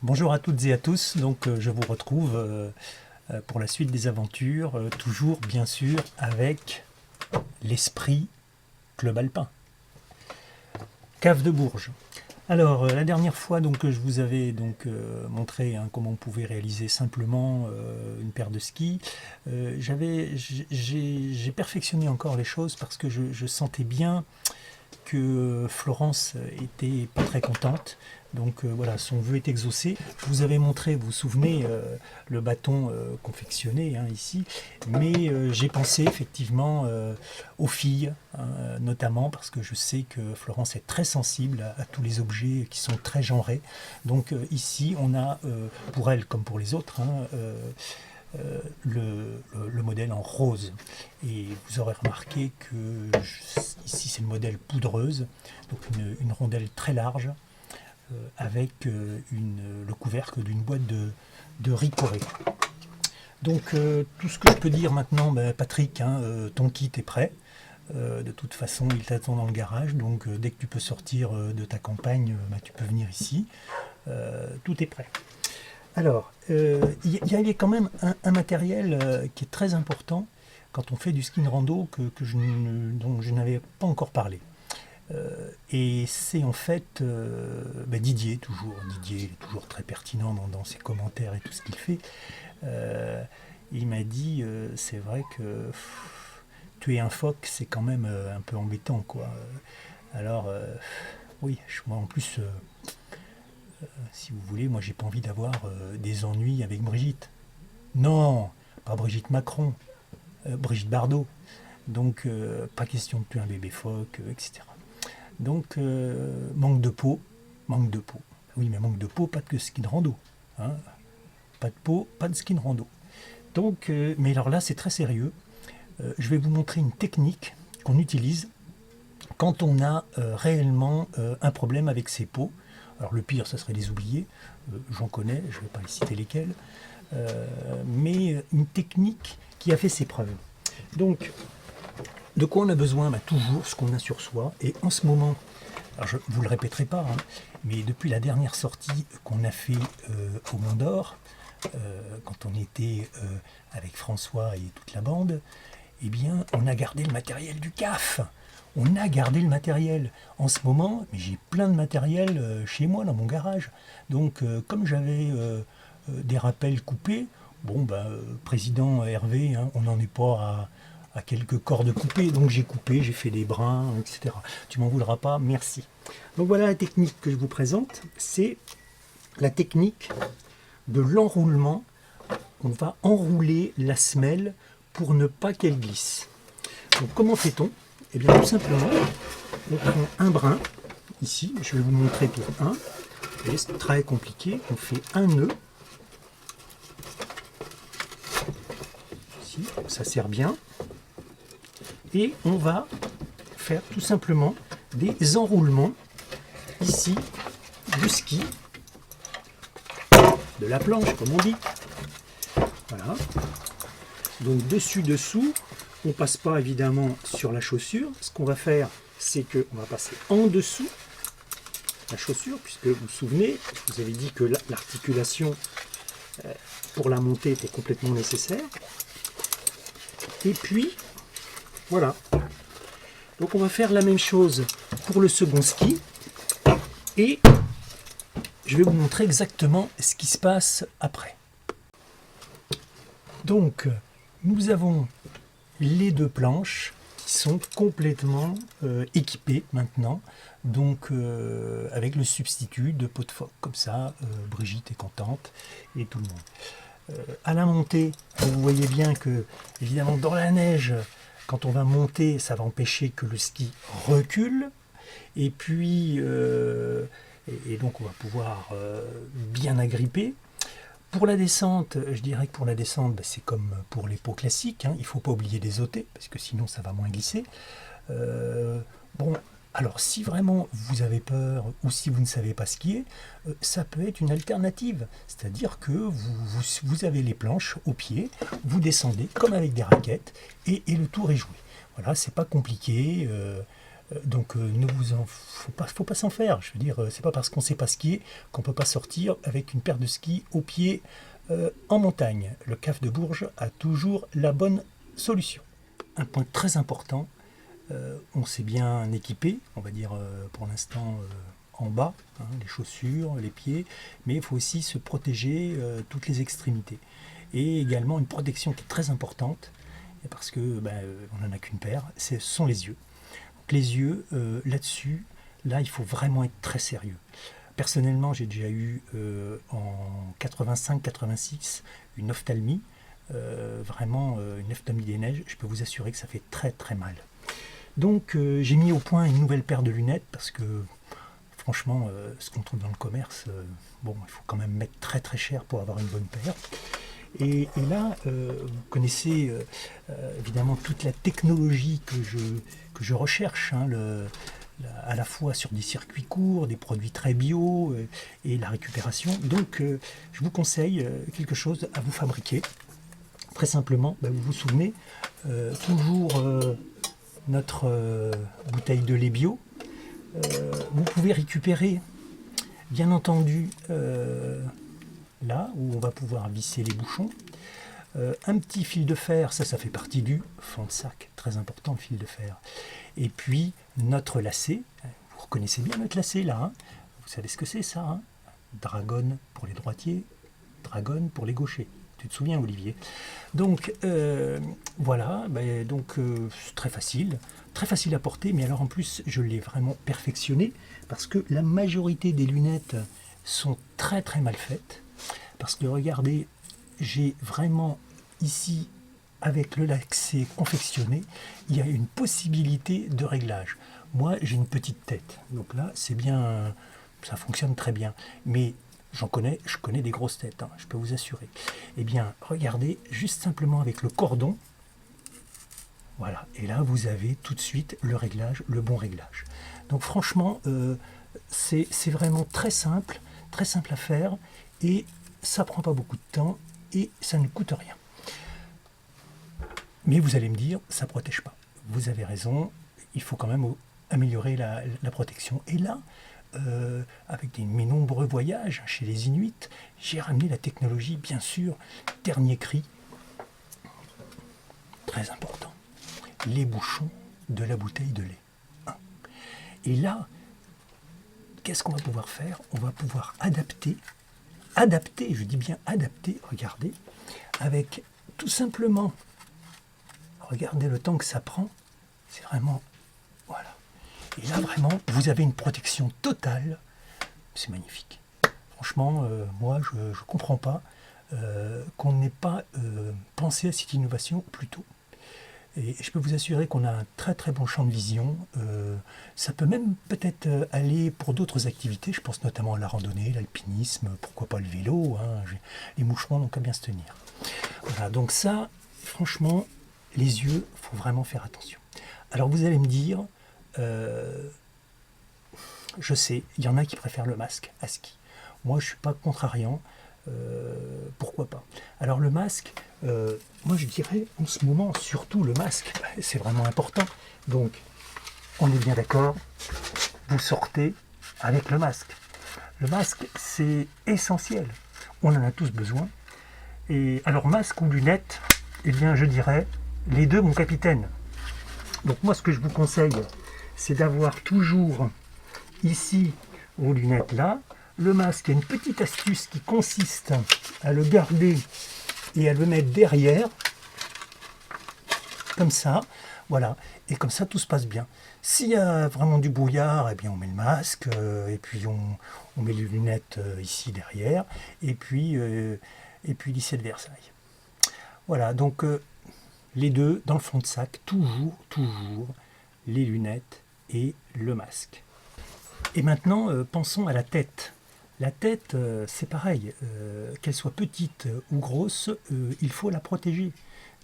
Bonjour à toutes et à tous, donc je vous retrouve pour la suite des aventures, toujours bien sûr avec l'esprit Club Alpin. Cave de Bourges. Alors la dernière fois donc je vous avais donc montré comment on pouvait réaliser simplement une paire de skis. J'ai perfectionné encore les choses parce que je sentais bien que Florence était pas très contente. Donc voilà, son vœu est exaucé. Je vous avais montré, vous vous souvenez, le bâton confectionné ici, mais j'ai pensé effectivement aux filles, notamment parce que je sais que Florence est très sensible à tous les objets qui sont très genrés. Donc ici, on a, pour elle comme pour les autres, le modèle en rose. Et vous aurez remarqué que ici c'est le modèle poudreuse, donc une rondelle très large avec le couvercle d'une boîte de Ricoré. Donc tout ce que je peux dire maintenant, Patrick, ton kit est prêt. De toute façon, il t'attend dans le garage, donc dès que tu peux sortir de ta campagne, tu peux venir ici. Tout est prêt. Alors, il y avait quand même un matériel qui est très important quand on fait du ski de rando dont je n'avais pas encore parlé. Et c'est en fait Didier, toujours. Didier il est toujours très pertinent dans ses commentaires et tout ce qu'il fait. Il m'a dit c'est vrai que tuer un phoque, c'est quand même un peu embêtant, quoi. Alors, oui, moi en plus. Si vous voulez, moi j'ai pas envie d'avoir des ennuis avec Brigitte. Non, pas Brigitte Macron, Brigitte Bardot. Donc pas question de tuer un bébé phoque, etc. Donc manque de peau, manque de peau. Oui, mais manque de peau, pas de ski de rando. Hein. Pas de peau, pas de ski de rando. Donc, mais alors là c'est très sérieux. Je vais vous montrer une technique qu'on utilise quand on a réellement un problème avec ses peaux. Alors le pire, ça serait les oublier, j'en connais, je ne vais pas les citer lesquels, mais une technique qui a fait ses preuves. Donc, de quoi on a besoin? Toujours ce qu'on a sur soi, et en ce moment, alors je ne vous le répéterai pas, mais depuis la dernière sortie qu'on a fait au Mont d'Or, quand on était avec François et toute la bande, eh bien, on a gardé le matériel du CAF. On a gardé le matériel. En ce moment, mais j'ai plein de matériel chez moi, dans mon garage. Donc, comme j'avais des rappels coupés, président Hervé, on n'en est pas à quelques cordes coupées. Donc, j'ai coupé, j'ai fait des brins, etc. Tu m'en voudras pas, merci. Donc, voilà la technique que je vous présente. C'est la technique de l'enroulement. On va enrouler la semelle pour ne pas qu'elle glisse. Donc, comment fait-on? Eh bien, tout simplement, on prend un brin, ici, je vais vous montrer pour un, et c'est très compliqué, on fait un nœud, ici, ça sert bien, et on va faire tout simplement des enroulements, ici, du ski, de la planche, comme on dit. Voilà. Donc, dessus-dessous, on ne passe pas évidemment sur la chaussure. Ce qu'on va faire, c'est qu'on va passer en dessous la chaussure, puisque vous vous souvenez, je vous avais dit que l'articulation pour la montée était complètement nécessaire. Et puis, voilà. Donc on va faire la même chose pour le second ski. Et je vais vous montrer exactement ce qui se passe après. Donc, nous avons les deux planches qui sont complètement équipées maintenant, donc avec le substitut de peau de phoque, comme ça Brigitte est contente et tout le monde. À la montée, vous voyez bien que évidemment dans la neige, quand on va monter, ça va empêcher que le ski recule, et puis et donc on va pouvoir bien agripper. Pour la descente, je dirais que pour la descente, c'est comme pour les pots classiques, il ne faut pas oublier des ôter, parce que sinon ça va moins glisser. Alors si vraiment vous avez peur, ou si vous ne savez pas skier, ça peut être une alternative. C'est-à-dire que vous avez les planches au pied, vous descendez comme avec des raquettes, et le tour est joué. Voilà, c'est pas compliqué. Ne vous en faut pas s'en faire. Je veux dire, c'est pas parce qu'on ne sait pas skier qu'on ne peut pas sortir avec une paire de skis au pied en montagne. Le CAF de Bourges a toujours la bonne solution. Un point très important, on s'est bien équipé, on va dire pour l'instant en bas, hein, les chaussures, les pieds, mais il faut aussi se protéger toutes les extrémités. Et également une protection qui est très importante, parce que on n'en a qu'une paire, ce sont les yeux. Donc, les yeux, là-dessus, là il faut vraiment être très sérieux. Personnellement, j'ai déjà eu en 85-86 une ophtalmie, vraiment une ophtalmie des neiges. Je peux vous assurer que ça fait très très mal. Donc j'ai mis au point une nouvelle paire de lunettes parce que franchement, ce qu'on trouve dans le commerce, bon, il faut quand même mettre très très cher pour avoir une bonne paire. Et là, vous connaissez évidemment toute la technologie que je recherche, hein, à la fois sur des circuits courts, des produits très bio et la récupération. Donc je vous conseille quelque chose à vous fabriquer. Très simplement, vous vous souvenez, toujours notre bouteille de lait bio. Vous pouvez récupérer, bien entendu, là où on va pouvoir visser les bouchons, un petit fil de fer, ça fait partie du fond de sac, très important le fil de fer. Et puis notre lacet, vous reconnaissez bien notre lacet là, hein, vous savez ce que c'est ça, hein, Dragon pour les droitiers, Dragon pour les gauchers. Tu te souviens, Olivier? Donc voilà, c'est très facile à porter, mais alors en plus je l'ai vraiment perfectionné parce que la majorité des lunettes sont très très mal faites. Parce que regardez, j'ai vraiment ici, avec le lacet confectionné, il y a une possibilité de réglage. Moi, j'ai une petite tête, donc là, c'est bien, ça fonctionne très bien. Mais je connais des grosses têtes, hein, je peux vous assurer. Eh bien, regardez, juste simplement avec le cordon, voilà, et là, vous avez tout de suite le réglage, le bon réglage. Donc franchement, c'est vraiment très simple à faire, et ça prend pas beaucoup de temps, et ça ne coûte rien. Mais vous allez me dire, ça ne protège pas. Vous avez raison, il faut quand même améliorer la protection. Et là, avec mes nombreux voyages chez les Inuits, j'ai ramené la technologie, bien sûr, dernier cri, très important, les bouchons de la bouteille de lait. Et là, qu'est-ce qu'on va pouvoir faire? On va pouvoir adapter, je dis bien adapter, regardez, avec tout simplement, regardez le temps que ça prend, c'est vraiment, voilà. Et là vraiment, vous avez une protection totale, c'est magnifique. Franchement, moi je ne comprends pas qu'on n'ait pas pensé à cette innovation plus tôt. Et je peux vous assurer qu'on a un très très bon champ de vision. Ça peut même peut-être aller pour d'autres activités. Je pense notamment à la randonnée, l'alpinisme, pourquoi pas le vélo. Hein. Les moucherons n'ont qu'à bien se tenir. Voilà, donc ça, franchement, les yeux, il faut vraiment faire attention. Alors vous allez me dire, je sais, il y en a qui préfèrent le masque à ski. Moi, je ne suis pas contrariant. Pourquoi pas? Alors le masque, moi je dirais en ce moment surtout le masque, c'est vraiment important. Donc on est bien d'accord, vous sortez avec le masque. Le masque c'est essentiel, on en a tous besoin. Et alors masque ou lunettes, eh bien je dirais les deux mon capitaine. Donc moi ce que je vous conseille, c'est d'avoir toujours ici vos lunettes là. Le masque, il y a une petite astuce qui consiste à le garder et à le mettre derrière, comme ça, voilà, et comme ça tout se passe bien. S'il y a vraiment du brouillard, eh bien on met le masque, et puis on met les lunettes ici derrière, et puis lycée de Versailles. Voilà, donc les deux dans le fond de sac, toujours, les lunettes et le masque. Et maintenant, pensons à la tête. La tête, c'est pareil, qu'elle soit petite ou grosse, il faut la protéger.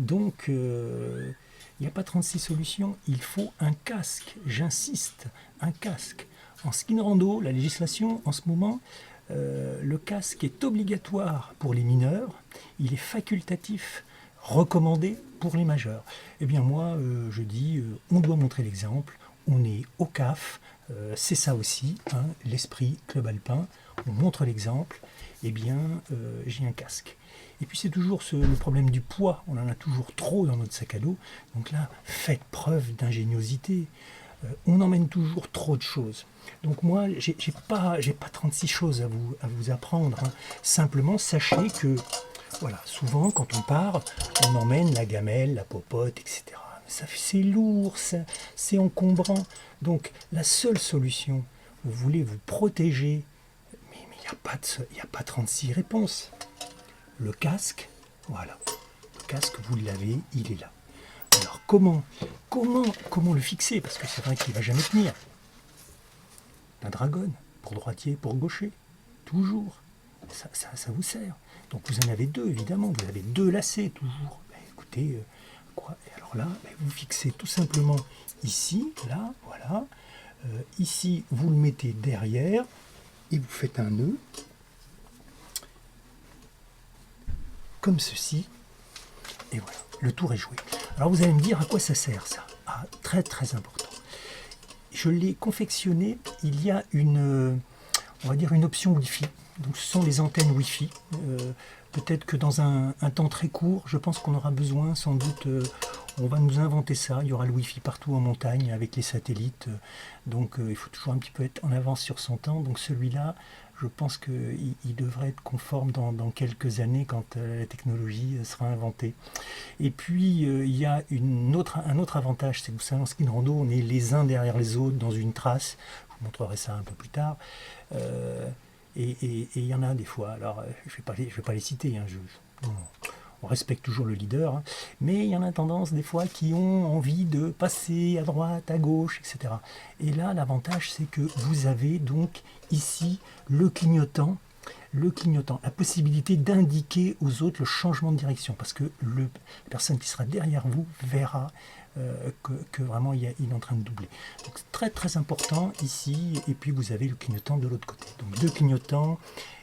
Donc, il n'y a pas 36 solutions, il faut un casque, j'insiste, un casque. En ski de rando, la législation, en ce moment, le casque est obligatoire pour les mineurs, il est facultatif, recommandé pour les majeurs. Eh bien moi, je dis, on doit montrer l'exemple, on est au CAF, c'est ça aussi, hein, l'esprit club alpin, on montre l'exemple, eh bien j'ai un casque. Et puis c'est toujours le problème du poids, on en a toujours trop dans notre sac à dos, donc là faites preuve d'ingéniosité, on emmène toujours trop de choses. Donc moi j'ai pas 36 choses à vous apprendre, hein. Simplement sachez que voilà, souvent quand on part, on emmène la gamelle, la popote, etc. C'est lourd, c'est encombrant. Donc la seule solution, vous voulez vous protéger, mais il n'y a pas 36 réponses. Le casque, voilà. Le casque, vous l'avez, il est là. Alors comment le fixer? Parce que c'est vrai qu'il ne va jamais tenir. La dragonne, pour droitier, pour gaucher. Toujours. Ça vous sert. Donc vous en avez deux, évidemment. Vous avez deux lacets, toujours. Ben, écoutez, quoi? Et alors là, ben, vous fixez tout simplement ici, là, voilà. Ici, vous le mettez derrière et vous faites un nœud. Comme ceci, et voilà, le tour est joué. Alors vous allez me dire à quoi ça sert ça? Ah, très très important. Je l'ai confectionné, il y a on va dire une option Wi-Fi. Donc ce sont les antennes Wi-Fi. Peut-être que dans un temps très court, je pense qu'on aura besoin, sans doute, on va nous inventer ça. Il y aura le Wi-Fi partout en montagne avec les satellites. Donc il faut toujours un petit peu être en avance sur son temps. Donc celui-là, je pense qu'il devrait être conforme dans quelques années quand la technologie sera inventée. Et puis il y a un autre avantage, c'est que vous savez en ski de rando, on est les uns derrière les autres dans une trace. Je vous montrerai ça un peu plus tard. Et il y en a des fois, alors je ne vais pas les citer, hein, on respecte toujours le leader, hein, mais il y en a tendance des fois qui ont envie de passer à droite, à gauche, etc. Et là, l'avantage, c'est que vous avez donc ici le clignotant, la possibilité d'indiquer aux autres le changement de direction, parce que la personne qui sera derrière vous verra que vraiment il est en train de doubler. Donc c'est très très important ici, et puis vous avez le clignotant de l'autre côté. Donc deux clignotants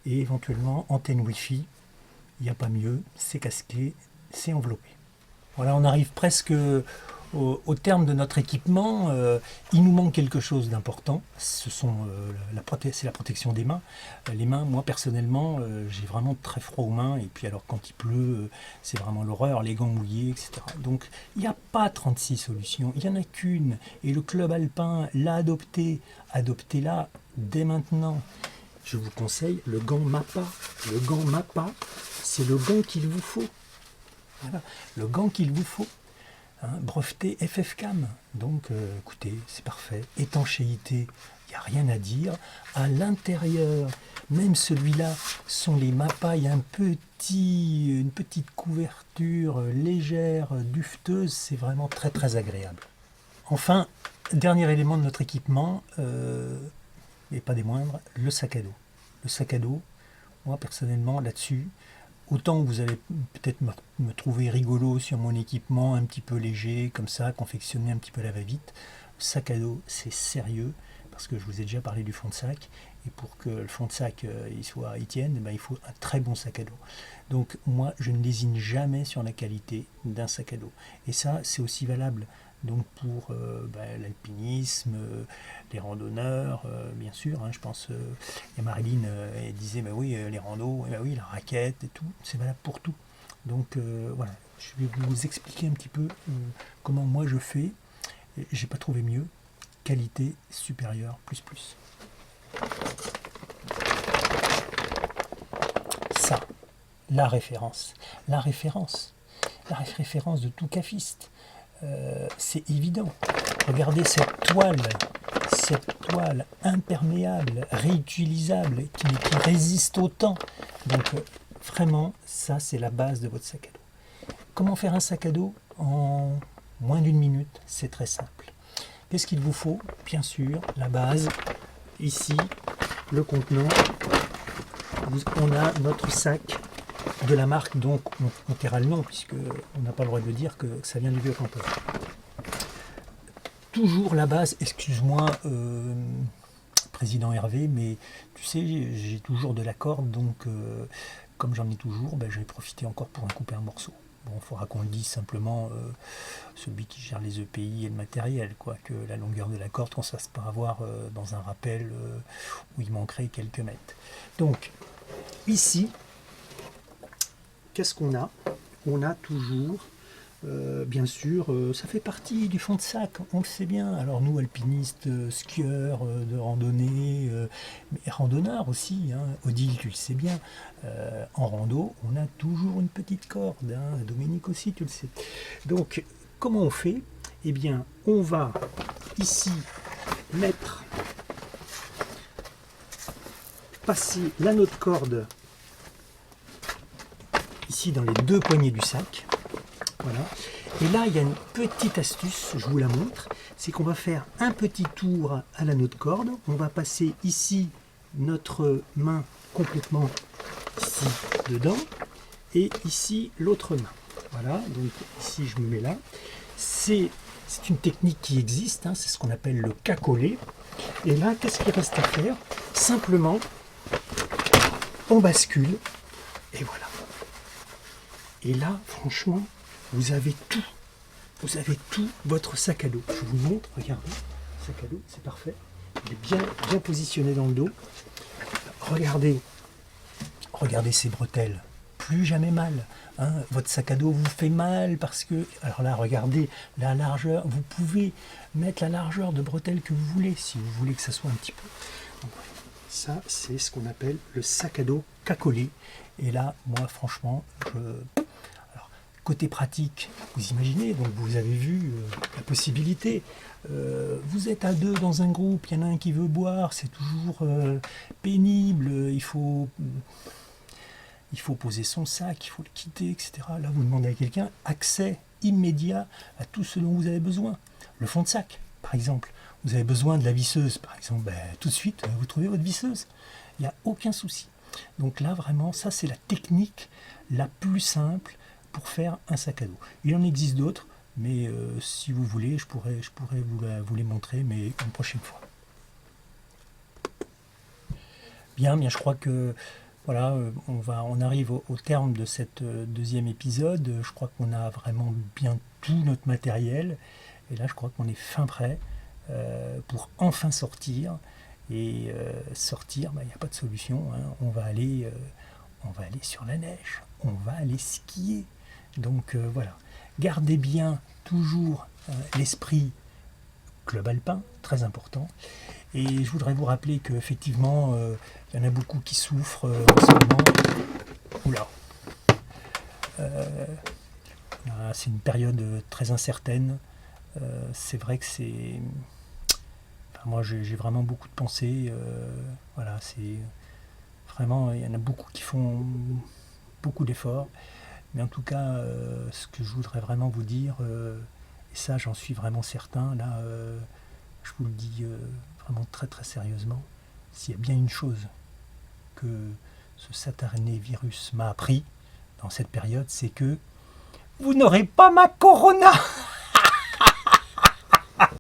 et éventuellement antenne Wi-Fi, il n'y a pas mieux, c'est casqué, c'est enveloppé. Voilà, on arrive presque au terme de notre équipement. Il nous manque quelque chose d'important, c'est la protection des mains. Les mains, moi personnellement, j'ai vraiment très froid aux mains, et puis alors quand il pleut, c'est vraiment l'horreur, les gants mouillés, etc. Donc il n'y a pas 36 solutions, il n'y en a qu'une, et le club alpin l'a adopté. Adoptez-la dès maintenant. Je vous conseille le gant Mappa. Le gant Mappa, c'est le gant qu'il vous faut. Voilà, le gant qu'il vous faut. Hein, breveté FFCAM. Donc, écoutez, c'est parfait. Étanchéité, il n'y a rien à dire. À l'intérieur, même celui-là, sont les Mappa. Il y a une petite couverture légère, dufteuse. C'est vraiment très, très agréable. Enfin, dernier élément de notre équipement, et pas des moindres, le sac à dos. Le sac à dos, moi personnellement là-dessus, autant vous allez peut-être me trouver rigolo sur mon équipement un petit peu léger, comme ça, confectionné un petit peu à la va-vite, le sac à dos c'est sérieux, parce que je vous ai déjà parlé du fond de sac, et pour que le fond de sac il tienne, il faut un très bon sac à dos. Donc moi je ne lésine jamais sur la qualité d'un sac à dos. Et ça c'est aussi valable donc pour l'alpinisme, les randonneurs, bien sûr, hein, je pense, et Marilyn elle disait, bah oui, les randos, bah oui, la raquette et tout, c'est valable pour tout. Donc voilà, je vais vous expliquer un petit peu comment moi je fais, j'ai pas trouvé mieux, qualité supérieure, plus. Ça, la référence de tout cafiste. C'est évident. Regardez cette toile imperméable, réutilisable, qui résiste au temps. Donc vraiment, ça c'est la base de votre sac à dos. Comment faire un sac à dos en moins d'une minute? C'est très simple. Qu'est-ce qu'il vous faut? Bien sûr, la base. Ici, le contenant. On a notre sac de la marque, donc on taira le nom puisqu'on n'a pas le droit de dire que ça vient du vieux campeur. Toujours la base, excuse-moi président Hervé, mais tu sais j'ai toujours de la corde, donc comme j'en ai toujours, je vais profiter encore pour en couper un morceau. Bon, il faudra qu'on le dise simplement, celui qui gère les EPI et le matériel, quoi, que la longueur de la corde, qu'on ne se fasse pas avoir dans un rappel où il manquerait quelques mètres. Donc, ici, qu'est-ce qu'on a? On a toujours, bien sûr, ça fait partie du fond de sac, on le sait bien. Alors nous, alpinistes, skieurs de randonnée, mais randonneurs aussi, hein, Odile, tu le sais bien, en rando, on a toujours une petite corde, hein, Dominique aussi, tu le sais. Donc, comment on fait? Eh bien, on va ici passer l'anneau de corde ici dans les deux poignées du sac. Voilà. Et là, il y a une petite astuce, je vous la montre, c'est qu'on va faire un petit tour à l'anneau de corde. On va passer ici notre main complètement ici dedans et ici l'autre main. Voilà, donc ici je me mets là. C'est une technique qui existe, hein, c'est ce qu'on appelle le cacolet. Et là, qu'est-ce qu'il reste à faire? Simplement, on bascule et voilà. Et là, franchement, vous avez tout. Vous avez tout votre sac à dos. Je vous montre, regardez. Le sac à dos, c'est parfait. Il est bien positionné dans le dos. Regardez ces bretelles. Plus jamais mal. Hein. Votre sac à dos vous fait mal parce que... Alors là, regardez la largeur. Vous pouvez mettre la largeur de bretelles que vous voulez, si vous voulez que ça soit un petit peu. Donc, ça, c'est ce qu'on appelle le sac à dos cacolé. Et là, moi, franchement, côté pratique, vous imaginez, donc vous avez vu la possibilité. Vous êtes à deux dans un groupe, il y en a un qui veut boire, c'est toujours pénible, il faut poser son sac, il faut le quitter, etc. Là, vous demandez à quelqu'un accès immédiat à tout ce dont vous avez besoin. Le fond de sac, par exemple. Vous avez besoin de la visseuse, par exemple, tout de suite, vous trouvez votre visseuse. Il n'y a aucun souci. Donc là, vraiment, ça, c'est la technique la plus simple pour faire un sac à dos. Il en existe d'autres, mais si vous voulez, je pourrais vous les montrer, mais une prochaine fois. Bien, je crois que voilà, on arrive au terme de cette deuxième épisode. Je crois qu'on a vraiment bien tout notre matériel, et là, je crois qu'on est fin prêt pour enfin sortir. Et sortir, il n'y a pas de solution. Hein. On va aller sur la neige, on va aller skier. Donc voilà, gardez bien toujours l'esprit club alpin, très important. Et je voudrais vous rappeler qu'effectivement, il y en a beaucoup qui souffrent en ce moment. Oula, c'est une période très incertaine. C'est vrai que c'est... Enfin, moi, j'ai vraiment beaucoup de pensées. Voilà, c'est vraiment... Il y en a beaucoup qui font beaucoup d'efforts. Mais en tout cas, ce que je voudrais vraiment vous dire, et ça j'en suis vraiment certain, là je vous le dis vraiment très très sérieusement, s'il y a bien une chose que ce satané virus m'a appris dans cette période, c'est que vous n'aurez pas ma corona.